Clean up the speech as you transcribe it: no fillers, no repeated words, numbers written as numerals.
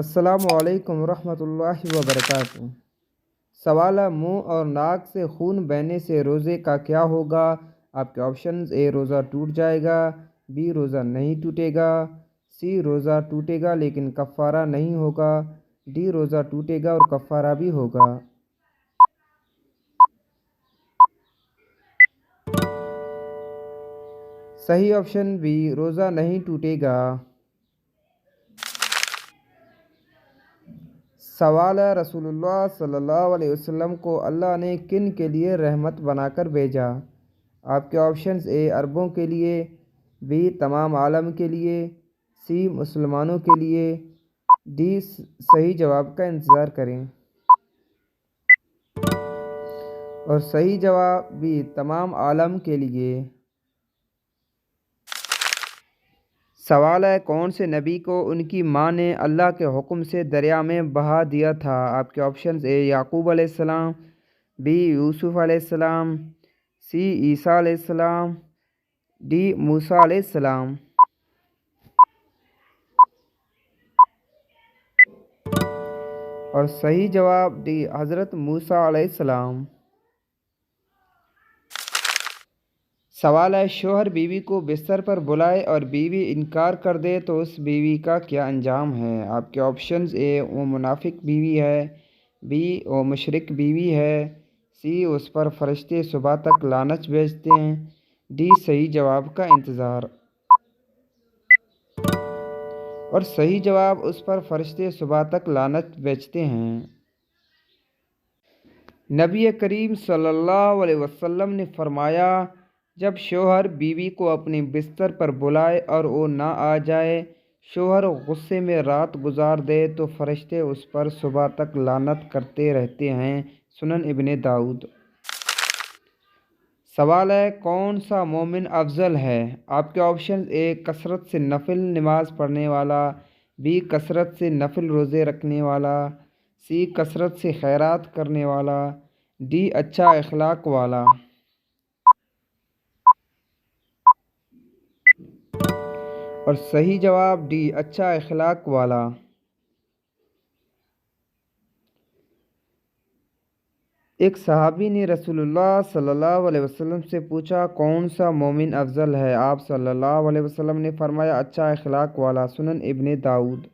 السلام علیکم ورحمۃ اللہ وبرکاتہ۔ سوال ہے، منہ اور ناک سے خون بہنے سے روزے کا کیا ہوگا؟ آپ کے آپشنز: اے روزہ ٹوٹ جائے گا، بی روزہ نہیں ٹوٹے گا، سی روزہ ٹوٹے گا لیکن کفارہ نہیں ہوگا، ڈی روزہ ٹوٹے گا اور کفارہ بھی ہوگا۔ صحیح آپشن بی، روزہ نہیں ٹوٹے گا۔ سوال ہے، رسول اللہ صلی اللہ علیہ وسلم کو اللہ نے کن کے لیے رحمت بنا کر بھیجا؟ آپ کے آپشنز: اے عربوں کے لیے، بی تمام عالم کے لیے، سی مسلمانوں کے لیے، ڈی صحیح جواب کا انتظار کریں۔ اور صحیح جواب بی تمام عالم کے لیے۔ سوال ہے، کون سے نبی کو ان کی ماں نے اللہ کے حکم سے دریا میں بہا دیا تھا؟ آپ کے آپشنز: اے یعقوب علیہ السلام، بی یوسف علیہ السلام، سی عیسیٰ علیہ السلام، ڈی موسیٰ علیہ السلام۔ اور صحیح جواب ڈی حضرت موسیٰ علیہ السلام۔ سوال ہے، شوہر بیوی کو بستر پر بلائے اور بیوی انکار کر دے تو اس بیوی کا کیا انجام ہے؟ آپ کے آپشنز: اے وہ منافق بیوی ہے، بی وہ مشرک بیوی ہے، سی اس پر فرشتے صبح تک لعنت بھیجتے ہیں، ڈی صحیح جواب کا انتظار۔ اور صحیح جواب اس پر فرشتے صبح تک لعنت بھیجتے ہیں۔ نبی کریم صلی اللہ علیہ وسلم نے فرمایا، جب شوہر بیوی کو اپنے بستر پر بلائے اور وہ نہ آ جائے، شوہر غصے میں رات گزار دے تو فرشتے اس پر صبح تک لعنت کرتے رہتے ہیں۔ سنن ابن داؤد۔ سوال ہے، کون سا مومن افضل ہے؟ آپ کے آپشنز: اے کثرت سے نفل نماز پڑھنے والا، بی کثرت سے نفل روزے رکھنے والا، سی کثرت سے خیرات کرنے والا، ڈی اچھا اخلاق والا۔ اور صحیح جواب ڈی اچھا اخلاق والا۔ ایک صحابی نے رسول اللہ صلی اللہ علیہ وسلم سے پوچھا، کون سا مومن افضل ہے؟ آپ صلی اللہ علیہ وسلم نے فرمایا، اچھا اخلاق والا۔ سنن ابن داؤد۔